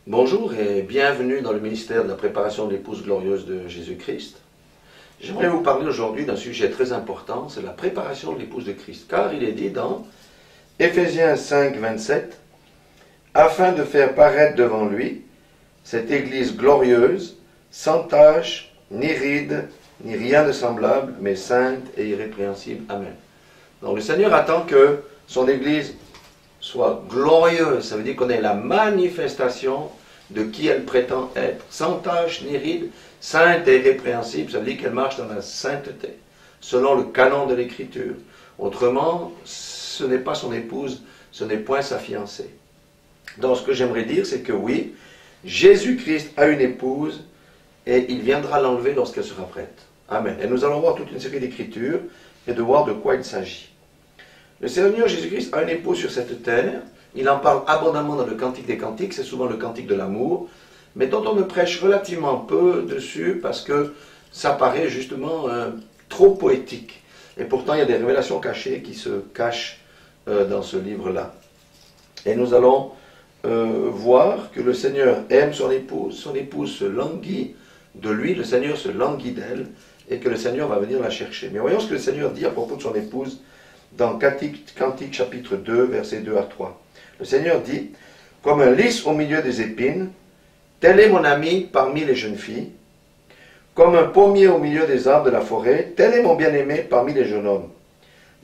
Bonjour et bienvenue dans le ministère de la préparation de l'épouse glorieuse de Jésus-Christ. J'aimerais vous parler aujourd'hui d'un sujet très important, c'est la préparation de l'épouse de Christ. Car il est dit dans Éphésiens 5, 27, « Afin de faire paraître devant lui cette Église glorieuse, sans tache, ni ride, ni rien de semblable, mais sainte et irrépréhensible. Amen. » Donc le Seigneur attend que son Église soit glorieuse, ça veut dire qu'on ait la manifestation de qui elle prétend être, sans tache ni ride, sainte et irrépréhensible, ça veut dire qu'elle marche dans la sainteté, selon le canon de l'Écriture. Autrement, ce n'est pas son épouse, ce n'est point sa fiancée. Donc ce que j'aimerais dire, c'est que oui, Jésus-Christ a une épouse et il viendra l'enlever lorsqu'elle sera prête. Amen. Et nous allons voir toute une série d'écritures et de voir de quoi il s'agit. Le Seigneur Jésus-Christ a une épouse sur cette terre. Il en parle abondamment dans le Cantique des Cantiques, c'est souvent le Cantique de l'amour, mais dont on ne prêche relativement peu dessus parce que ça paraît justement trop poétique. Et pourtant, il y a des révélations cachées qui se cachent dans ce livre-là. Et nous allons voir que le Seigneur aime son épouse se languit de lui, le Seigneur se languit d'elle, et que le Seigneur va venir la chercher. Mais voyons ce que le Seigneur dit à propos de son épouse dans Cantique chapitre 2, versets 2 à 3. Le Seigneur dit, « Comme un lys au milieu des épines, tel est mon ami parmi les jeunes filles. Comme un pommier au milieu des arbres de la forêt, tel est mon bien-aimé parmi les jeunes hommes.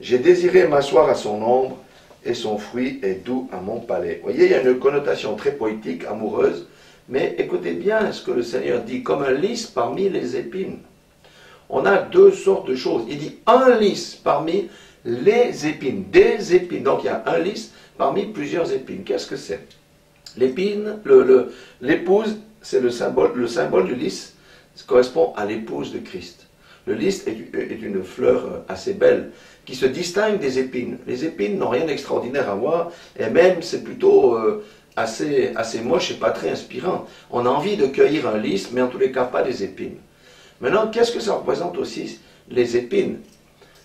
J'ai désiré m'asseoir à son ombre, et son fruit est doux à mon palais. » Vous voyez, il y a une connotation très poétique, amoureuse, mais écoutez bien ce que le Seigneur dit, comme un lys parmi les épines. On a deux sortes de choses. Il dit un lys parmi les épines, des épines. Donc il y a un lys parmi plusieurs épines. Qu'est-ce que c'est? L'épine, l'épouse, c'est le symbole du lys, ça correspond à l'épouse de Christ. Le lys est une fleur assez belle, qui se distingue des épines. Les épines n'ont rien d'extraordinaire à voir, et même c'est plutôt assez moche et pas très inspirant. On a envie de cueillir un lys, mais en tous les cas pas des épines. Maintenant, qu'est-ce que ça représente aussi, les épines?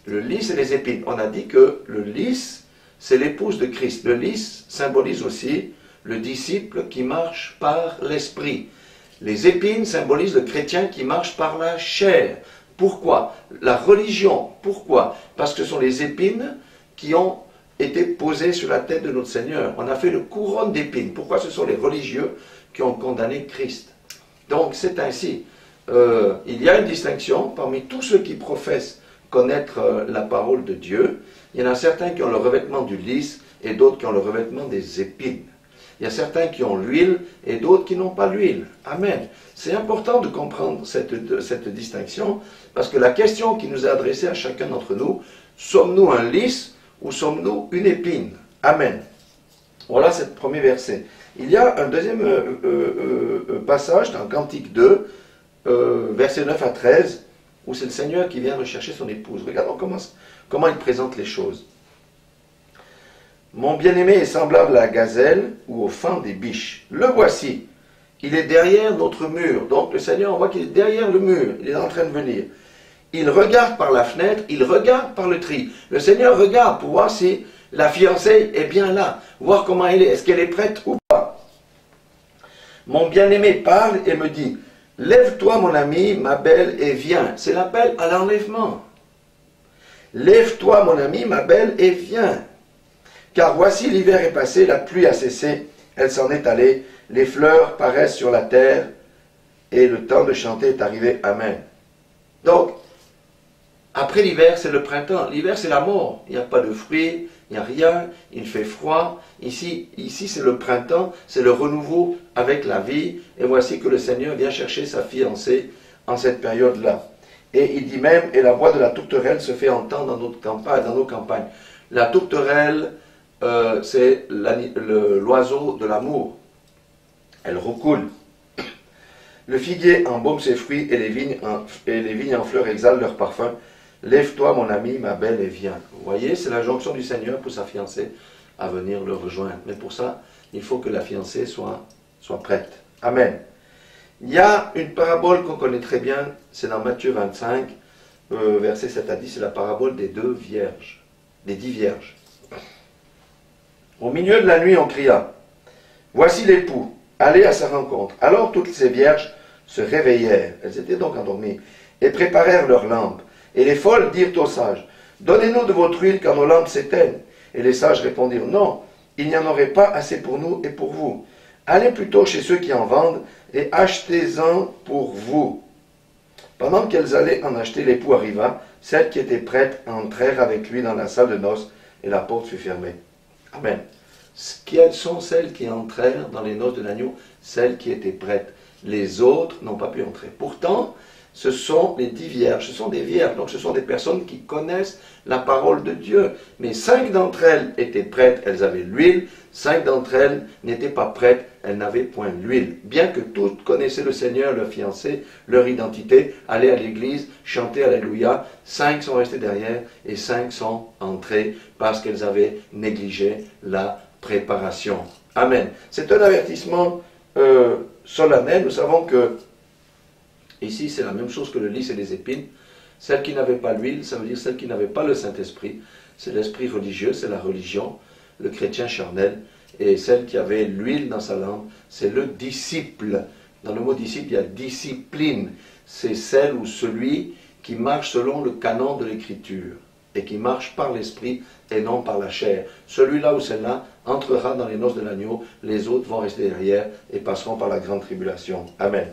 Le lys et les épines. On a dit que le lys, c'est l'épouse de Christ. Le lys symbolise aussi le disciple qui marche par l'esprit. Les épines symbolisent le chrétien qui marche par la chair. Pourquoi? La religion. Pourquoi? Parce que ce sont les épines qui ont été posées sur la tête de notre Seigneur. On a fait une couronne d'épines. Pourquoi? Ce sont les religieux qui ont condamné Christ. Donc c'est ainsi. Il y a une distinction parmi tous ceux qui professent connaître la parole de Dieu. Il y en a certains qui ont le revêtement du lys et d'autres qui ont le revêtement des épines. Il y a certains qui ont l'huile et d'autres qui n'ont pas l'huile. Amen. C'est important de comprendre cette distinction parce que la question qui nous est adressée à chacun d'entre nous, sommes-nous un lys ou sommes-nous une épine? Amen. Voilà ce premier verset. Il y a un deuxième passage dans Cantique 2, versets 9 à 13, où c'est le Seigneur qui vient rechercher son épouse. Regardons comment il présente les choses. « Mon bien-aimé est semblable à la gazelle ou au faon des biches. Le voici. Il est derrière notre mur. » Donc le Seigneur, on voit qu'il est derrière le mur. Il est en train de venir. Il regarde par la fenêtre, il regarde par le tri. Le Seigneur regarde pour voir si la fiancée est bien là, voir comment elle est, est-ce qu'elle est prête ou pas. Mon bien-aimé parle et me dit, « Lève-toi mon ami, ma belle, et viens. » C'est l'appel à l'enlèvement. « Lève-toi mon ami, ma belle, et viens. Car voici l'hiver est passé, la pluie a cessé, elle s'en est allée, les fleurs paraissent sur la terre, et le temps de chanter est arrivé. Amen. » Donc, après l'hiver, c'est le printemps. L'hiver, c'est la mort. Il n'y a pas de fruits, il n'y a rien, il fait froid. Ici c'est le printemps, c'est le renouveau avec la vie. Et voici que le Seigneur vient chercher sa fiancée en cette période-là. Et il dit même, et la voix de la tourterelle se fait entendre dans nos campagnes. La tourterelle, c'est l'oiseau de l'amour. Elle recoule. Le figuier embaume ses fruits et les vignes en fleurs exhalent leur parfum. Lève-toi mon ami, ma belle, et viens. Vous voyez, c'est la jonction du Seigneur pour sa fiancée à venir le rejoindre. Mais pour ça, il faut que la fiancée soit prête. Amen. Il y a une parabole qu'on connaît très bien, c'est dans Matthieu 25, versets 7 à 10, c'est la parabole des 2 vierges, des 10 vierges. Au milieu de la nuit, on cria, « Voici l'époux, aller à sa rencontre. Alors toutes ces vierges se réveillèrent, elles étaient donc endormies, et préparèrent leurs lampes. Et les folles dirent aux sages, donnez-nous de votre huile car nos lampes s'éteignent. Et les sages répondirent, non, il n'y en aurait pas assez pour nous et pour vous. Allez plutôt chez ceux qui en vendent et achetez-en pour vous. Pendant qu'elles allaient en acheter, l'époux arriva, celles qui étaient prêtes entrèrent avec lui dans la salle de noces et la porte fut fermée. Amen. Quelles sont celles qui entrèrent dans les noces de l'agneau? Celles qui étaient prêtes. Les autres n'ont pas pu entrer. Pourtant, ce sont les 10 vierges, ce sont des vierges, donc ce sont des personnes qui connaissent la parole de Dieu. Mais 5 d'entre elles étaient prêtes, elles avaient l'huile, 5 d'entre elles n'étaient pas prêtes, elles n'avaient point l'huile. Bien que toutes connaissaient le Seigneur, leur fiancé, leur identité, allaient à l'église, chantaient Alléluia, 5 sont restés derrière et 5 sont entrés parce qu'elles avaient négligé la préparation. Amen. C'est un avertissement solennel. Nous savons que ici, c'est la même chose que le lys et les épines. Celles qui n'avaient pas l'huile, ça veut dire celles qui n'avaient pas le Saint-Esprit. C'est l'esprit religieux, c'est la religion, le chrétien charnel. Et celle qui avait l'huile dans sa langue, c'est le disciple. Dans le mot disciple, il y a discipline. C'est celle ou celui qui marche selon le canon de l'Écriture et qui marche par l'Esprit et non par la chair. Celui-là ou celle-là entrera dans les noces de l'agneau, les autres vont rester derrière et passeront par la grande tribulation. Amen.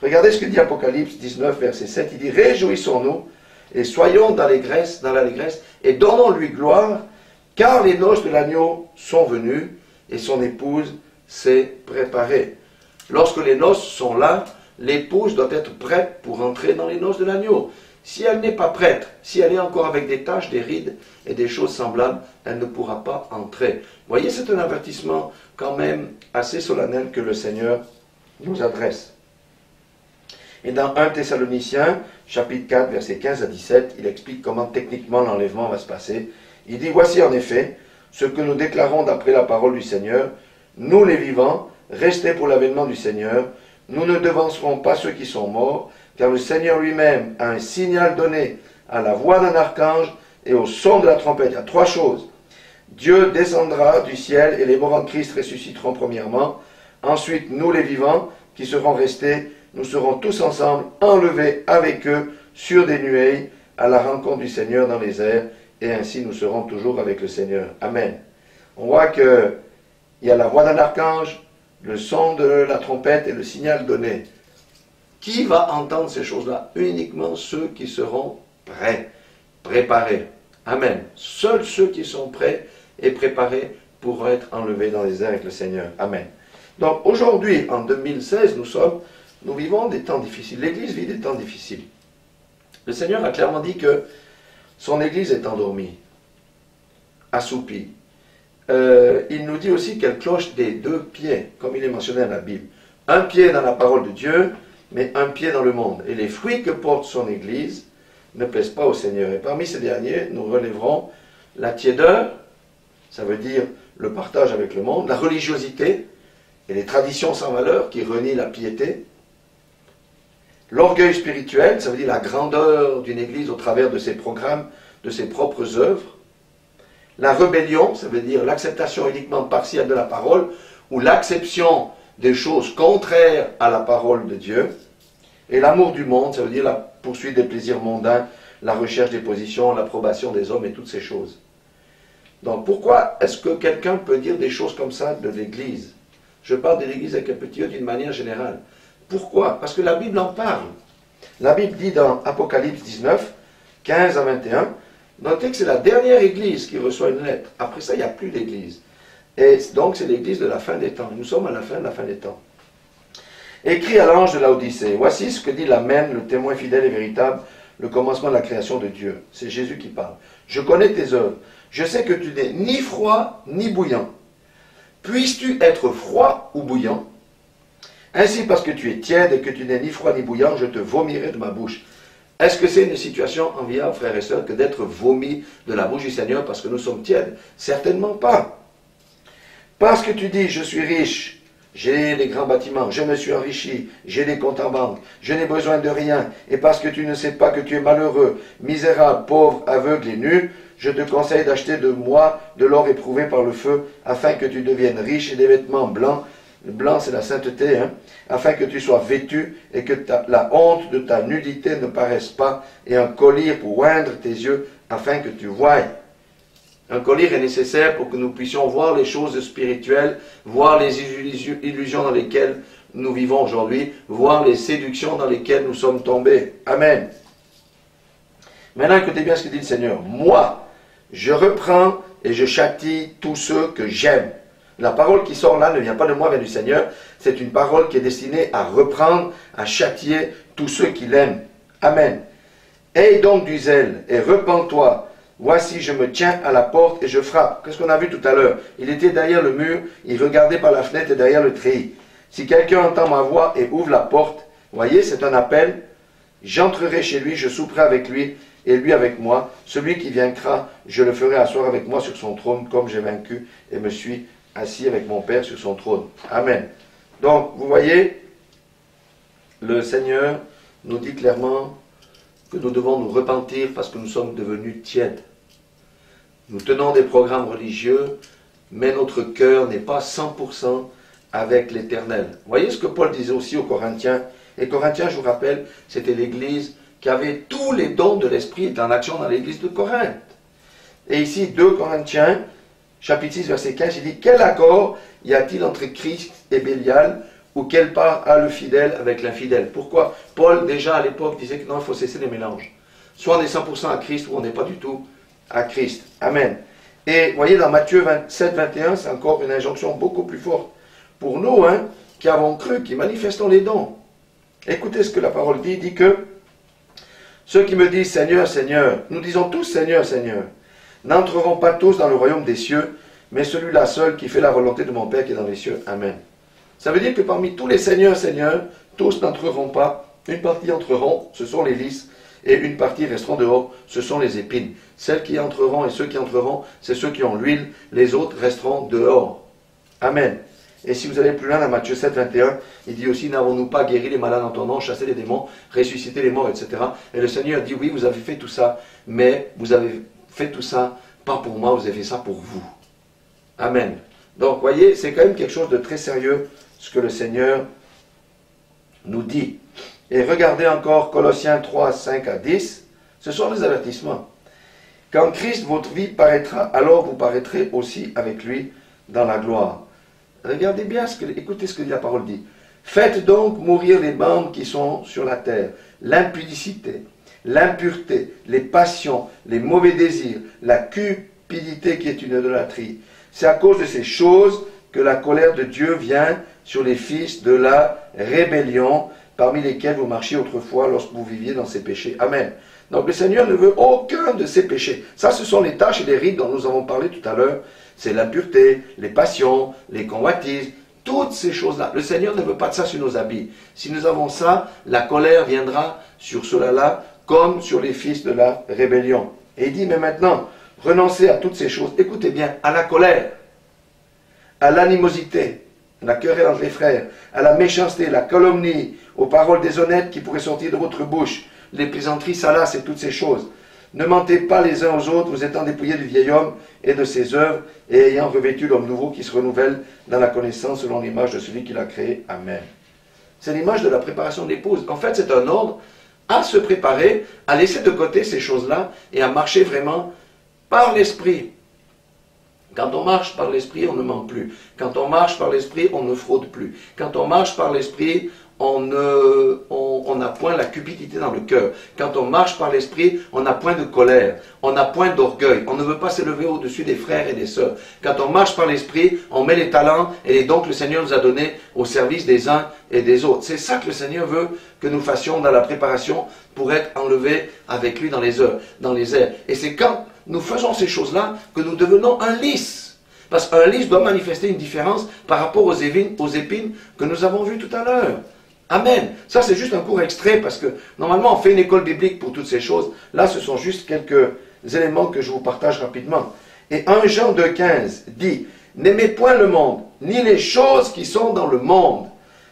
Regardez ce que dit Apocalypse 19, verset 7. Il dit, réjouissons-nous et soyons dans l'allégresse et donnons-lui gloire, car les noces de l'agneau sont venues et son épouse s'est préparée. Lorsque les noces sont là, l'épouse doit être prête pour entrer dans les noces de l'agneau. Si elle n'est pas prête, si elle est encore avec des taches, des rides et des choses semblables, elle ne pourra pas entrer. Vous voyez, c'est un avertissement quand même assez solennel que le Seigneur nous adresse. Et dans 1 Thessaloniciens, chapitre 4, versets 15 à 17, il explique comment techniquement l'enlèvement va se passer. Il dit, voici en effet ce que nous déclarons d'après la parole du Seigneur. Nous les vivants, restés pour l'avènement du Seigneur, nous ne devancerons pas ceux qui sont morts, car le Seigneur lui-même a un signal donné à la voix d'un archange et au son de la trompette. Il y a 3 choses. Dieu descendra du ciel et les morts en Christ ressusciteront premièrement. Ensuite, nous les vivants qui serons restés, nous serons tous ensemble enlevés avec eux sur des nuées à la rencontre du Seigneur dans les airs, et ainsi nous serons toujours avec le Seigneur. Amen. On voit qu'il y a la voix d'un archange, le son de la trompette et le signal donné. Qui va entendre ces choses-là? Uniquement ceux qui seront prêts, préparés. Amen. Seuls ceux qui sont prêts et préparés pourront être enlevés dans les airs avec le Seigneur. Amen. Donc aujourd'hui, en 2016, nous vivons des temps difficiles. L'Église vit des temps difficiles. Le Seigneur a clairement dit que son Église est endormie, assoupie. Il nous dit aussi qu'elle cloche des 2 pieds, comme il est mentionné dans la Bible. Un pied dans la parole de Dieu, mais un pied dans le monde. Et les fruits que porte son Église ne plaisent pas au Seigneur. Et parmi ces derniers, nous relèverons la tiédeur, ça veut dire le partage avec le monde, la religiosité et les traditions sans valeur qui renient la piété, l'orgueil spirituel, ça veut dire la grandeur d'une Église au travers de ses programmes, de ses propres œuvres, la rébellion, ça veut dire l'acceptation uniquement partielle de la parole, ou l'acception des choses contraires à la parole de Dieu, et l'amour du monde, ça veut dire la poursuite des plaisirs mondains, la recherche des positions, l'approbation des hommes et toutes ces choses. Donc pourquoi est-ce que quelqu'un peut dire des choses comme ça de l'Église? Je parle de l'Église avec un petit E d'une manière générale. Pourquoi? Parce que la Bible en parle. La Bible dit dans Apocalypse 19, 15 à 21, notez que c'est la dernière Église qui reçoit une lettre. Après ça, il n'y a plus d'Église. Et donc c'est l'Église de la fin des temps. Nous sommes à la fin de la fin des temps. Écrit à l'ange de Laodicée, voici ce que dit l'Amen, le témoin fidèle et véritable, le commencement de la création de Dieu. C'est Jésus qui parle. Je connais tes œuvres. Je sais que tu n'es ni froid ni bouillant. Puisses-tu être froid ou bouillant? Ainsi, parce que tu es tiède et que tu n'es ni froid ni bouillant, je te vomirai de ma bouche. Est-ce que c'est une situation enviable, frères et sœurs, que d'être vomi de la bouche du Seigneur parce que nous sommes tièdes? Certainement pas. Parce que tu dis, je suis riche, j'ai les grands bâtiments, je me suis enrichi, j'ai des comptes en banque, je n'ai besoin de rien, et parce que tu ne sais pas que tu es malheureux, misérable, pauvre, aveugle et nu, je te conseille d'acheter de moi de l'or éprouvé par le feu, afin que tu deviennes riche et des vêtements blancs, Le blanc, c'est la sainteté, hein, afin que tu sois vêtu et que la honte de ta nudité ne paraisse pas, et un collier pour oindre tes yeux, afin que tu voies. Un collier est nécessaire pour que nous puissions voir les choses spirituelles, voir les illusions dans lesquelles nous vivons aujourd'hui, voir les séductions dans lesquelles nous sommes tombés. Amen. Maintenant, écoutez bien ce que dit le Seigneur. Moi, je reprends et je châtie tous ceux que j'aime. La parole qui sort là ne vient pas de moi, vient du Seigneur. C'est une parole qui est destinée à reprendre, à châtier tous ceux qui l'aiment. Amen. Aie donc du zèle et repens-toi. Voici, je me tiens à la porte et je frappe. Qu'est-ce qu'on a vu tout à l'heure? Il était derrière le mur, il regardait par la fenêtre et derrière le treillis. Si quelqu'un entend ma voix et ouvre la porte, voyez, c'est un appel. J'entrerai chez lui, je souperai avec lui et lui avec moi. Celui qui vaincra, je le ferai asseoir avec moi sur son trône, comme j'ai vaincu et me suis assis avec mon Père sur son trône. Amen. Donc, vous voyez, le Seigneur nous dit clairement que nous devons nous repentir parce que nous sommes devenus tièdes. Nous tenons des programmes religieux, mais notre cœur n'est pas 100% avec l'Éternel. Voyez ce que Paul disait aussi aux Corinthiens. Les Corinthiens, je vous rappelle, c'était l'église qui avait tous les dons de l'Esprit en action dans l'église de Corinthe. Et ici, 2 Corinthiens, chapitre 6, verset 15, il dit « Quel accord y a-t-il entre Christ et Bélial, ou quelle part a le fidèle avec l'infidèle ?» Pourquoi Paul, déjà à l'époque, disait que non, il faut cesser les mélanges. Soit on est 100% à Christ, ou on n'est pas du tout à Christ. Amen. Et vous voyez, dans Matthieu 27, 21, c'est encore une injonction beaucoup plus forte. Pour nous, hein, qui avons cru, qui manifestons les dons. Écoutez ce que la parole dit. Il dit que ceux qui me disent Seigneur, Seigneur, nous disons tous Seigneur, Seigneur, n'entreront pas tous dans le royaume des cieux, mais celui-là seul qui fait la volonté de mon Père qui est dans les cieux. Amen. Ça veut dire que parmi tous les Seigneurs, Seigneur, tous n'entreront pas. Une partie entreront, ce sont les lys, et une partie resteront dehors, ce sont les épines. Celles qui entreront et ceux qui entreront, c'est ceux qui ont l'huile, les autres resteront dehors. Amen. Et si vous allez plus loin dans Matthieu 7, 21, il dit aussi, n'avons-nous pas guéri les malades en ton nom, chassé les démons, ressuscité les morts, etc. Et le Seigneur dit, oui, vous avez fait tout ça, mais vous avez fait tout ça, pas pour moi, vous avez fait ça pour vous. Amen. Donc, voyez, c'est quand même quelque chose de très sérieux, ce que le Seigneur nous dit. Et regardez encore Colossiens 3, 5 à 10, ce sont les avertissements. Quand Christ, votre vie, paraîtra, alors vous paraîtrez aussi avec lui dans la gloire. Regardez bien, écoutez ce que la parole dit. Faites donc mourir les membres qui sont sur la terre, l'impudicité, l'impureté, les passions, les mauvais désirs, la cupidité qui est une idolâtrie. C'est à cause de ces choses que la colère de Dieu vient sur les fils de la rébellion, parmi lesquels vous marchiez autrefois lorsque vous viviez dans ces péchés. Amen. Donc le Seigneur ne veut aucun de ces péchés. Ça, ce sont les tâches et les rites dont nous avons parlé tout à l'heure. C'est l'impureté, les passions, les convoitises, toutes ces choses-là. Le Seigneur ne veut pas de ça sur nos habits. Si nous avons ça, la colère viendra sur cela-là, comme sur les fils de la rébellion. Et il dit, mais maintenant, renoncez à toutes ces choses. Écoutez bien, à la colère, à l'animosité, la querelle entre les frères, à la méchanceté, la calomnie, aux paroles déshonnêtes qui pourraient sortir de votre bouche, les plaisanteries salaces et toutes ces choses. Ne mentez pas les uns aux autres, vous étant dépouillés du vieil homme et de ses œuvres, et ayant revêtu l'homme nouveau qui se renouvelle dans la connaissance selon l'image de celui qui l'a créé. Amen. C'est l'image de la préparation de l'épouse. En fait, c'est un ordre à se préparer, à laisser de côté ces choses-là, et à marcher vraiment par l'esprit. Quand on marche par l'esprit, on ne ment plus. Quand on marche par l'esprit, on ne fraude plus. Quand on marche par l'esprit, on n'a point la cupidité dans le cœur. Quand on marche par l'esprit, on n'a point de colère, on n'a point d'orgueil, on ne veut pas s'élever au-dessus des frères et des sœurs. Quand on marche par l'esprit, on met les talents et les dons que le Seigneur nous a donnés au service des uns et des autres. C'est ça que le Seigneur veut que nous fassions dans la préparation pour être enlevés avec lui dans les airs. Et c'est quand nous faisons ces choses-là que nous devenons un lys. Parce qu'un lys doit manifester une différence par rapport aux épines que nous avons vues tout à l'heure. Amen. Ça, c'est juste un court extrait parce que normalement, on fait une école biblique pour toutes ces choses. Là, ce sont juste quelques éléments que je vous partage rapidement. Et 1 Jean 2,15 dit « N'aimez point le monde, ni les choses qui sont dans le monde.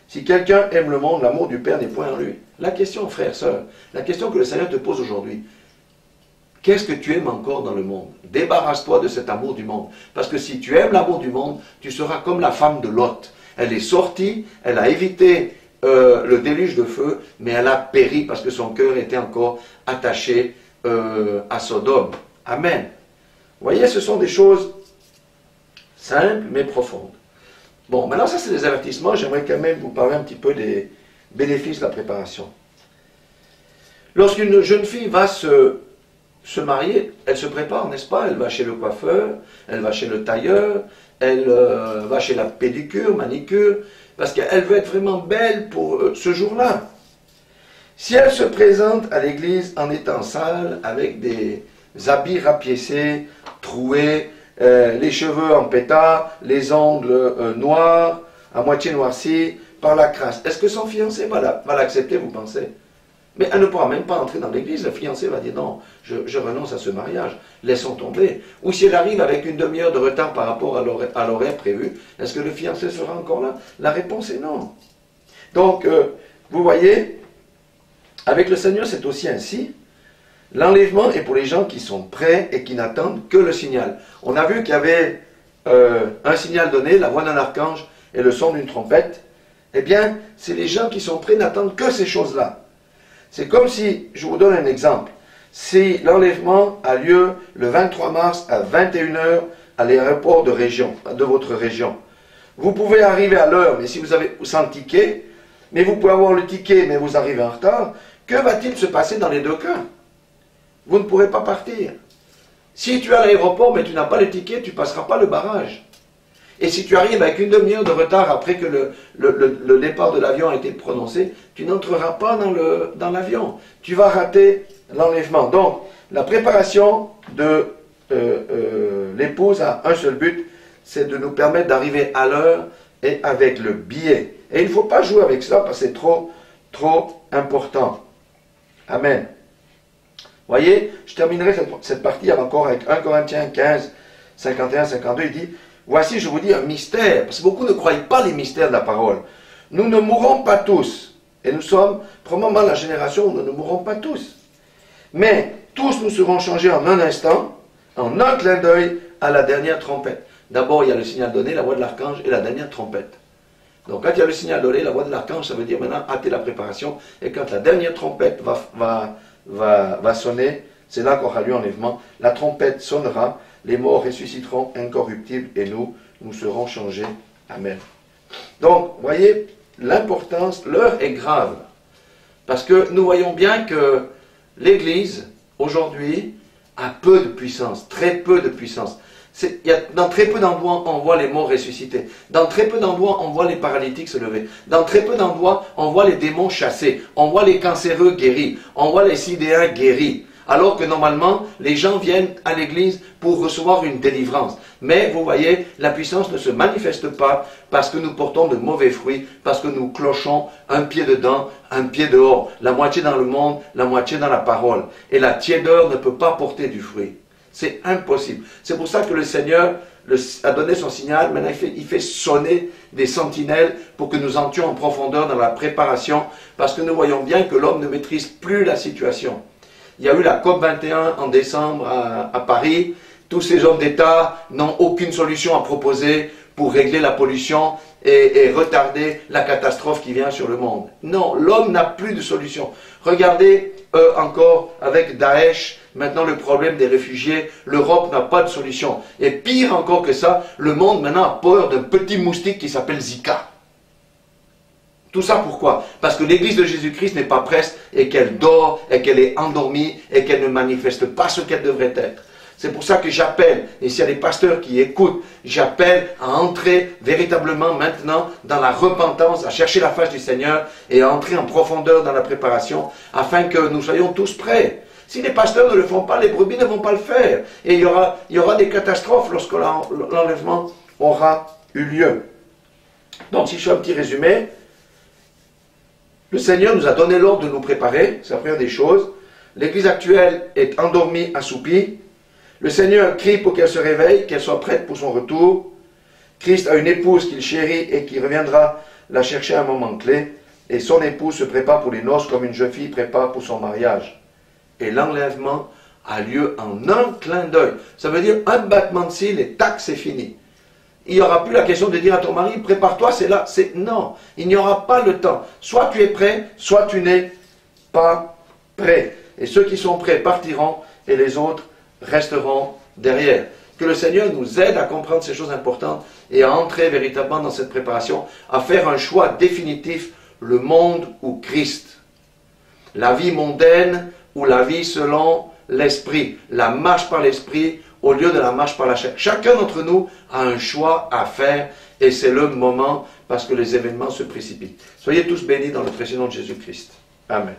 Si quelqu'un aime le monde, l'amour du Père n'est point en lui. » La question, frère, sœur, la question que le Seigneur te pose aujourd'hui, qu'est-ce que tu aimes encore dans le monde? Débarrasse-toi de cet amour du monde. Parce que si tu aimes l'amour du monde, tu seras comme la femme de Lot. Elle est sortie, elle a évité le déluge de feu, mais elle a péri parce que son cœur était encore attaché à Sodome. Amen. Vous voyez, ce sont des choses simples mais profondes. Bon, maintenant ça c'est des avertissements, j'aimerais quand même vous parler un petit peu des bénéfices de la préparation. Lorsqu'une jeune fille va se marier, elle se prépare, n'est-ce pas? Elle va chez le coiffeur, elle va chez le tailleur, elle va chez la pédicure, manicure, parce qu'elle veut être vraiment belle pour ce jour-là. Si elle se présente à l'église en étant sale, avec des habits rapiécés, troués, les cheveux en pétard, les ongles noirs, à moitié noircis, par la crasse, est-ce que son fiancé va l'accepter, vous pensez? Mais elle ne pourra même pas entrer dans l'église, le fiancé va dire non, je renonce à ce mariage, laissons tomber. Ou si elle arrive avec une demi-heure de retard par rapport à l'horaire prévu, est-ce que le fiancé sera encore là? La réponse est non. Donc, vous voyez, avec le Seigneur c'est aussi ainsi. L'enlèvement est pour les gens qui sont prêts et qui n'attendent que le signal. On a vu qu'il y avait un signal donné, la voix d'un archange et le son d'une trompette. Eh bien, c'est les gens qui sont prêts n'attendent que ces choses-là. C'est comme si, je vous donne un exemple, si l'enlèvement a lieu le 23 mars à 21 h à l'aéroport de votre région. Vous pouvez arriver à l'heure, mais si vous avez sans ticket, mais vous pouvez avoir le ticket, mais vous arrivez en retard, que va-t-il se passer dans les deux cas? Vous ne pourrez pas partir. Si tu es à l'aéroport, mais tu n'as pas le ticket, tu ne passeras pas le barrage. Et si tu arrives avec une demi-heure de retard après que le départ de l'avion a été prononcé, tu n'entreras pas dans l'avion. Tu vas rater l'enlèvement. Donc, la préparation de l'épouse a un seul but, c'est de nous permettre d'arriver à l'heure et avec le billet. Et il ne faut pas jouer avec cela parce que c'est trop important. Amen. Voyez, je terminerai cette partie encore avec 1 Corinthiens 15, 51-52, il dit « Voici, je vous dis un mystère », parce que beaucoup ne croient pas les mystères de la parole. Nous ne mourrons pas tous, et nous sommes probablement la génération où nous ne mourrons pas tous. Mais tous nous serons changés en un instant, en un clin d'œil, à la dernière trompette. D'abord, il y a le signal donné, la voix de l'archange, et la dernière trompette. Donc quand il y a le signal donné, la voix de l'archange, ça veut dire maintenant hâtez la préparation, et quand la dernière trompette va sonner, c'est là qu'aura lieu l'enlèvement. La trompette sonnera, les morts ressusciteront incorruptibles et nous serons changés. Amen. Donc, voyez, l'importance, l'heure est grave. Parce que nous voyons bien que l'Église, aujourd'hui, a peu de puissance, très peu de puissance. Dans très peu d'endroits, on voit les morts ressuscités. Dans très peu d'endroits, on voit les paralytiques se lever. Dans très peu d'endroits, on voit les démons chassés. On voit les cancéreux guéris. On voit les sidéens guéris. Alors que normalement, les gens viennent à l'église pour recevoir une délivrance. Mais vous voyez, la puissance ne se manifeste pas parce que nous portons de mauvais fruits, parce que nous clochons un pied dedans, un pied dehors. La moitié dans le monde, la moitié dans la parole. Et la tiédeur ne peut pas porter du fruit. C'est impossible. C'est pour ça que le Seigneur a donné son signal. Maintenant, il fait sonner des sentinelles pour que nous entrions en profondeur dans la préparation, parce que nous voyons bien que l'homme ne maîtrise plus la situation. Il y a eu la COP21 en décembre à Paris. Tous ces hommes d'État n'ont aucune solution à proposer pour régler la pollution et retarder la catastrophe qui vient sur le monde. Non, l'homme n'a plus de solution. Regardez encore avec Daesh, maintenant le problème des réfugiés, l'Europe n'a pas de solution. Et pire encore que ça, le monde maintenant a peur d'un petit moustique qui s'appelle Zika. Tout ça pourquoi? Parce que l'Église de Jésus-Christ n'est pas prête et qu'elle dort et qu'elle est endormie et qu'elle ne manifeste pas ce qu'elle devrait être. C'est pour ça que j'appelle, et s'il y a des pasteurs qui écoutent, j'appelle à entrer véritablement maintenant dans la repentance, à chercher la face du Seigneur et à entrer en profondeur dans la préparation afin que nous soyons tous prêts. Si les pasteurs ne le font pas, les brebis ne vont pas le faire. Et il y aura des catastrophes lorsque l'enlèvement aura eu lieu. Donc si je fais un petit résumé, le Seigneur nous a donné l'ordre de nous préparer, c'est la première des choses. L'Église actuelle est endormie, assoupie. Le Seigneur crie pour qu'elle se réveille, qu'elle soit prête pour son retour. Christ a une épouse qu'il chérit et qui reviendra la chercher à un moment clé. Et son épouse se prépare pour les noces comme une jeune fille prépare pour son mariage. Et l'enlèvement a lieu en un clin d'œil. Ça veut dire un battement de cils et tac, c'est fini. il n'y aura plus la question de dire à ton mari, prépare-toi, c'est là. Non, il n'y aura pas le temps. Soit tu es prêt, soit tu n'es pas prêt. Et ceux qui sont prêts partiront et les autres resteront derrière. Que le Seigneur nous aide à comprendre ces choses importantes et à entrer véritablement dans cette préparation, à faire un choix définitif, le monde ou Christ. La vie mondaine ou la vie selon l'esprit. La marche par l'esprit au lieu de la marche par la chair. Chacun d'entre nous a un choix à faire et c'est le moment parce que les événements se précipitent. Soyez tous bénis dans le précieux nom de Jésus-Christ. Amen.